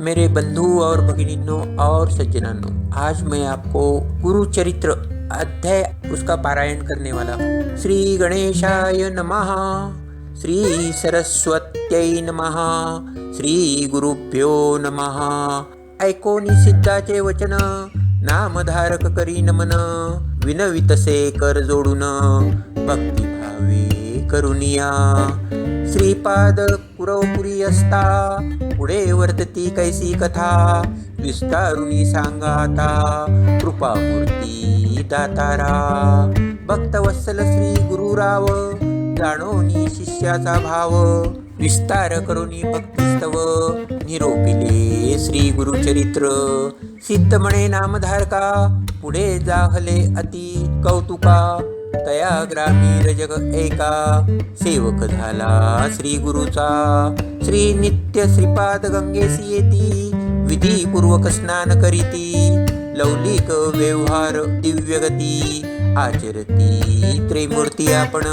मेरे बंधु और भगिनीनों और सज्जनों, आज मैं आपको गुरु चरित्र अध्याय उसका पारायण करने वाला हूँ। श्री गणेशाय नमः, श्री सरस्वत्यै नमः, श्री गुरुभ्यो नमः। ऐकोनी सिद्धाचे वचन, नामधारक करी नमन, विनवितसे कर जोडून, भक्तिभावे करुनिया। श्रीपाद कुरवपुरी असता, पुढे वर्तती कैसी कथा, विस्तारुनी सांगा आता, कृपामूर्ती दातारा। भक्तवत्सल श्री गुरुराव, जाणोनी शिष्याचा भाव, विस्तार करुनी भक्तिस्तव, निरोपिले श्री गुरुचरित्र। सिद्ध म्हणे नामधारका, पुढे जाहले अति कौतुका, तया ग्रामी रजग एका, सेवक झाला श्री गुरुचा। श्री नित्य श्रीपाद गंगेसी येती, विधीपूर्वक स्नान करीती, लौलिक व्यवहार दिव्यगती, आचरती त्रिमूर्ती आपण।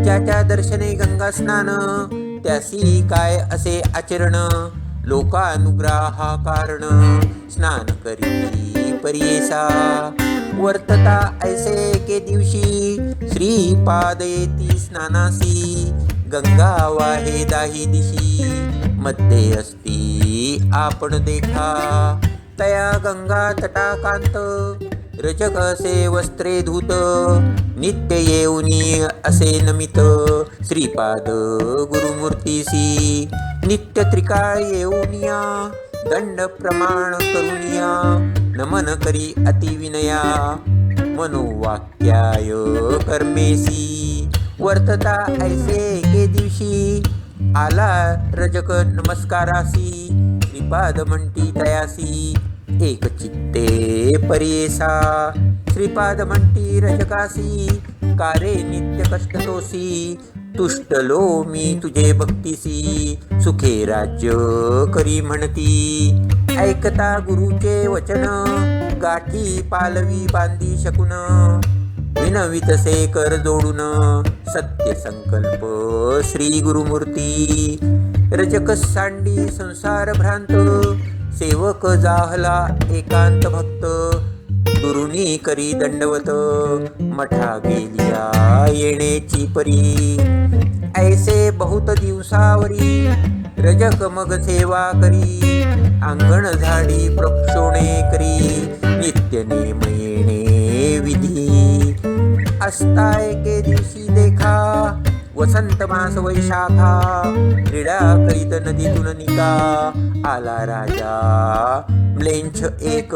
ज्याच्या दर्शने गंगा स्नान, त्यासी काय असे आचरण, लोकानुग्रहा कारण, स्नान करी परियेसा। वर्तता ऐसे एके दिवशी, श्रीपाद येती स्नानासी, गंगा वाहे दाही दिशी, मध्ये असती आपण देखा। तया गंगा तटाकांत, रजक असे वस्त्रे धूत, नित्य येऊनी असे नमित, श्रीपाद गुरुमूर्तीसी। नित्य त्रिकाळ येऊनिया, दंड प्रमाण करुनिया, नमन करी अतिविनया, मनोवाक्याय कर्मेसी। वर्तता ऐसे एके दिवशी, आला रजक नमस्कारासी, श्रीपाद म्हणती तयासी, एक चित्ते परियेसा। श्रीपाद म्हणती रजकासी, कारे नित्य कष्ट तोसी, तुष्टलो मी तुझे भक्तीसी, सुखे राज्य करी म्हणती। ऐकता गुरुचे वचन, गाठी पालवी बांधी शकून, विनवितसे कर जोडून, सत्य संकल्प श्री गुरुमूर्ती। रजक सांडी संसार भ्रांत, सेवक जाहला एकांत भक्त, दुरुनी करी दंडवत, मठा गेलिया येण्याची परी। ऐसे बहुत दिवसावरी, रजक मग सेवा करी, अंगण झाडी प्रक्षोणे करी, नित्य नेम येणे विधी। असता एके दिवशी देखा, वसंत मास वैशाखा, क्रीडा करीत नदीतून निका, आला राजा म्लेंछ एक,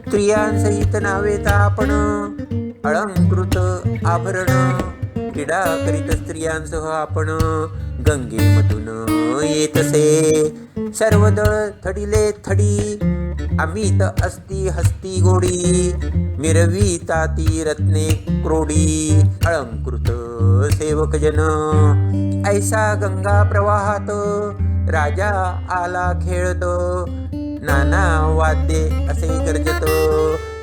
स्त्रियांसहित नावेता आपण, अलंकृत आभरण, क्रीडा करीत स्त्रियांसह आपण, गंगेमधून येतसे। सर्वदळ थडिले थडी, अमित असती हस्ती गोडी, मिरविता ती रत्ने क्रोडी, अलंकृत सेवक जन। ऐसा गंगा प्रवाहात, राजा आला खेळत, नाना वाद्ये असे गर्जत,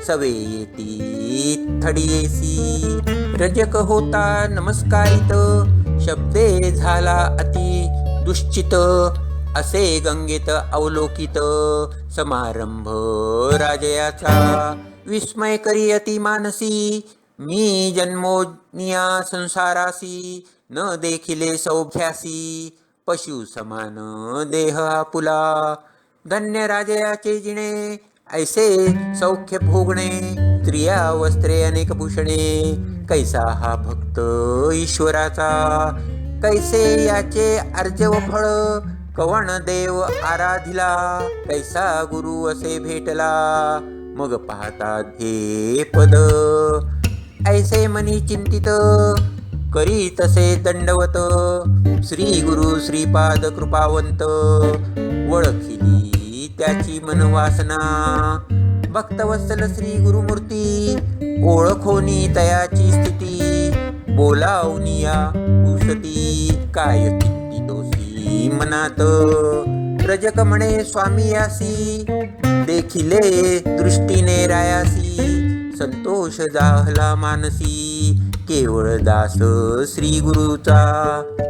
सवे येती थडियेसी। रजक होता नमस्कारित, शब्दे झाला अति दुश्चित, असे गंगेत अवलोकित, समारंभ राजयाचा। विस्मय करी अति मानसी, मी जन्मोनिया संसारासी, न देखिले सौख्यासी, पशु समान देह आपुला। धन्य राजयाचे जिणे, ऐसे सौख्य भोगणे, स्त्रिया वस्त्रे अनेक भूषणे, कैसा हा भक्त ईश्वराचा, कैसे याचे अर्जव फळ, कवण देव आराधिला, कैसा गुरु असे भेटला, मग पाहता ध्ये पद। ऐसे मनी चिंतित, करी तसे दंडवत, श्री गुरु श्रीपाद कृपावंत, वळखिली त्याची मनवासना। भक्तवत्सल श्री गुरुमूर्ती, ओळखोनी तयाची स्थिती, बोलावनिया पुसती, काय चित्ती दोषी मनात। रजक म्हणे स्वामी यासी, देखिले दृष्टीने रायासी, संतोष जाहला मानसी, केवळ दास श्री गुरुचा।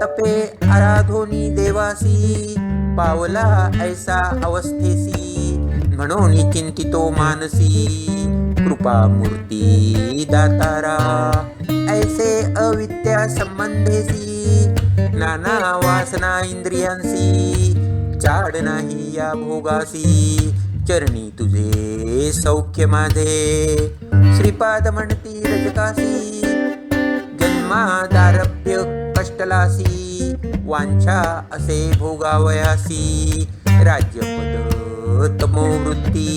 तपे आराधोनी देवासी, पावला ऐसा अवस्थेसी, म्हणून चिंतितो मानसी. कृपा मूर्ती दातारा, ऐसे अविद्या संबंधेसी. नाना वासना इंद्रियांसी, चाड नाही या भोगासी. चरणी तुझे सौख्य माझे, श्रीपाद म्हणती रजकासी. जन्मादारभ्य कष्टलासी, वांछा असे भोगावयासी. राज्यपद तमोवृत्ती,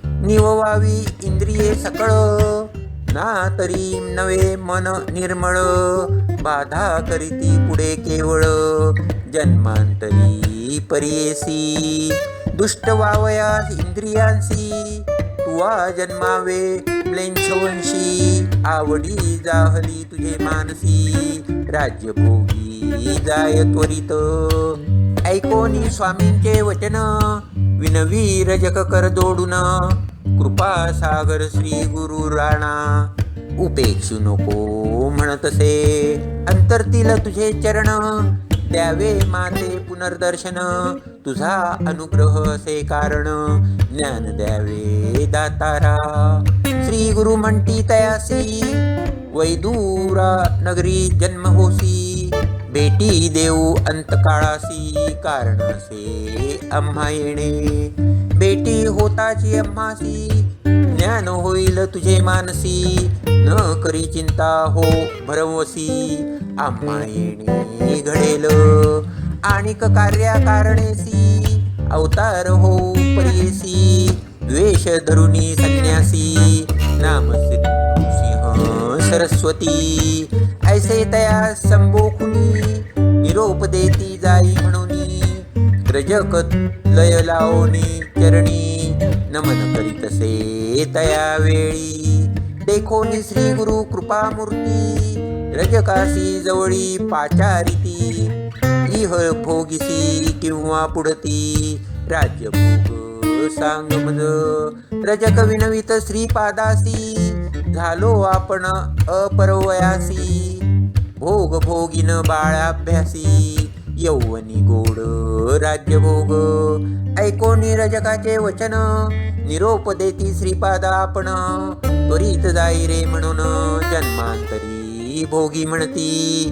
निववावी इंद्रिये सकळ. ना तरी नवे मन निर्मळ, बाधा करीती पुढे केवळ. जन्मांतरी परियेसी, दुष्ट वावयास इंद्रियांसी. तुवा जन्मावे म्लेच्छवंशी, आवडी जाहली तुझे मानसी. राज्यभोगी जाय त्वरित, ऐकोनी स्वामींचे वचन. विनवी रजक कर जोडून, कृपा सागर श्री गुरु राणा. उपेक्षू नको म्हणतसे, अंतरतील तुझे चरण. द्यावे माते पुनर्दर्शन, तुझा अनुग्रह असे कारण. ज्ञान द्यावे दातारा, श्री गुरु म्हणती तयासी. वैदुरा नगरी जन्म होसी, भेटी देऊ अंतकाळासी. कारण असे आम्हा येणे, भेटी होताची आम्हासी. ज्ञान होईल तुझे मानसी, न करी चिंता हो भरवसी. आम्हा येणे घडेल आणिक कार्या कारणेसी. अवतार हो परियेसी, द्वेष धरुनी संन्यासी. नाम सिंह सरस्वती, ऐसे तया संबोखुनी. निरोप देती जाई म्हणूनी, रजक लय लावणी चरणी. नमन करीतसे तया वेळी, देखोनी श्री गुरु कृपा मूर्ती. रजकासी जवळी पाचारिती, इह भोगिसी किंवा पुढती. राज्यभोग सांग मज, रजक विनवित श्रीपादासी. झालो आपण अपरवयासी, भोग भोगिन बाळाभ्यासी. यौवनी गोड राज्यभोग, ऐकोनी रजकाचे वचन. निरोप देती श्रीपादा आपण, त्वरित जाई रे म्हणून. जन्मांतरी भोगी म्हणती,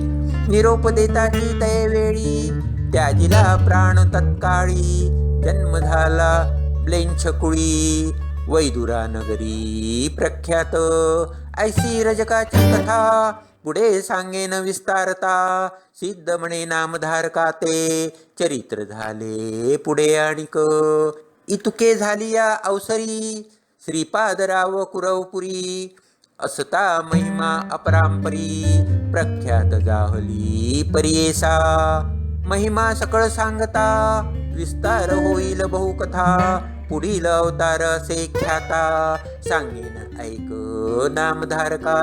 निरोप देताची तय वेळी. त्याजिला प्राण तत्काळी, जन्म झाला ब्लेंछकुळी. वैदुरा नगरी प्रख्यात, ऐसी रजकाची कथा. पुढे सांगेन विस्तारता, सिद्ध म्हणे नामधारका ते. चरित्र झाले पुढे आणिक, इतुके झाली या अवसरी. श्रीपादराव कुरवपुरी, असता महिमा अपरांपरी. प्रख्यात जाहली परियेसा, महिमा सकळ सांगता. विस्तार होईल बहुकथा, पुढील अवतार असे ख्याता. सांगेन ऐक नामधारका,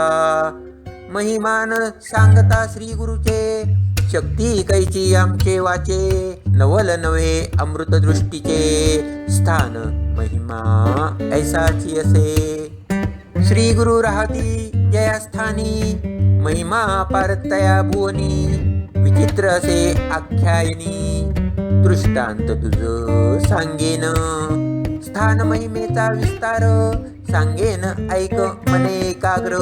महिमान सांगता श्री गुरुचे. शक्ती कैची आमचे वाचे, नवल नव्हे अमृत दृष्टीचे. स्थान महिमा ऐसाची असे, श्री गुरु राहती जयास्थानी. महिमा पारतया भुवनी, विचित्र असे आख्यायनी. दृष्टांत तुझ सांगेन, स्थान महिमेचा विस्तार. सांगेन ऐक मने एकाग्र,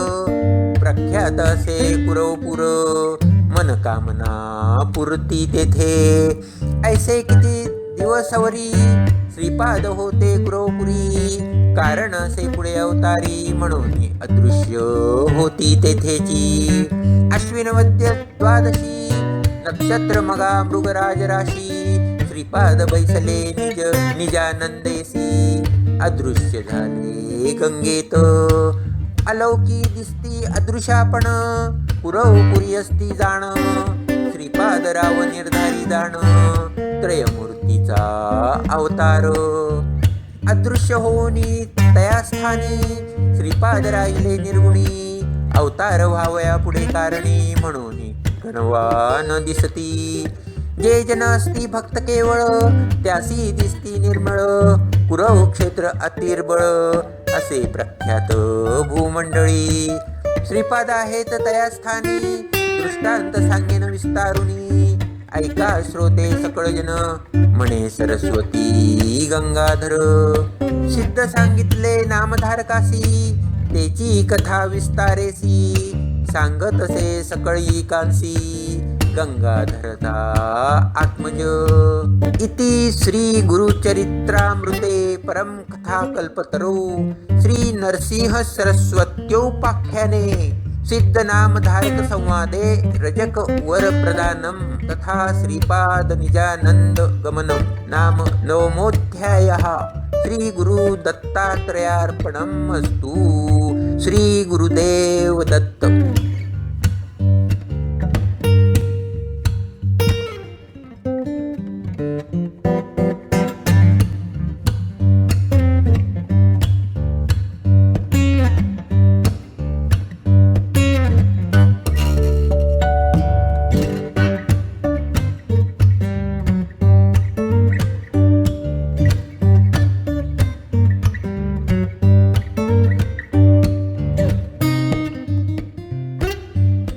प्रख्यात असे कुरवपुर. मनकामना पुरती तेथे, ऐसे किती दिवसवरी. श्रीपाद होते कुरवपुरी, कारण असे पुढे अवतारी. म्हणून अदृश्य होती तेथेची. अश्विनवद्य द्वादशी, नक्षत्र मगा मृगराज राशी. श्रीपाद बैसले निजानंदेसी. अदृश्य झाले गंगेत, अलौकी दिसती अदृशापण. कुरवपुरी असती जाण, श्रीपाद राव निर्धारी जाण. त्रयमूर्तीचा अवतार, अदृश्य होनी तया स्थानी. श्रीपाद राहिले निर्गुणी, अवतार व्हावया पुढे कारणी. म्हणून गणवा न दिसती, जे जन असती भक्त केवळ. त्यासी दिसती निर्मळ, कुरव क्षेत्र अतिर्बळ. असे प्रख्यात भूमंडळी. श्रीपाद आहेत तया स्थानी, दृष्टांत सांगेन विस्तारुनी. ऐका श्रोते सकळ जन, म्हणे सरस्वती गंगाधर. सिद्ध सांगितले नामधारकासी, तेची कथा विस्तारेसी, सांगत असे सकळी कांसी, गंगाधरता आत्मज. इति श्री गुरुचरित्रामृते परम कथा कल्पतरो श्री नरसिंह सरस्वत्योपाख्याने सिद्ध नामधारक संवादे रजक वर प्रदानम तथा श्रीपाद निजानंद गमनम नाम नवमोऽध्यायः. श्री गुरु दत्तात्रयार्पणम् अस्तु. श्री गुरुदेव दत्त.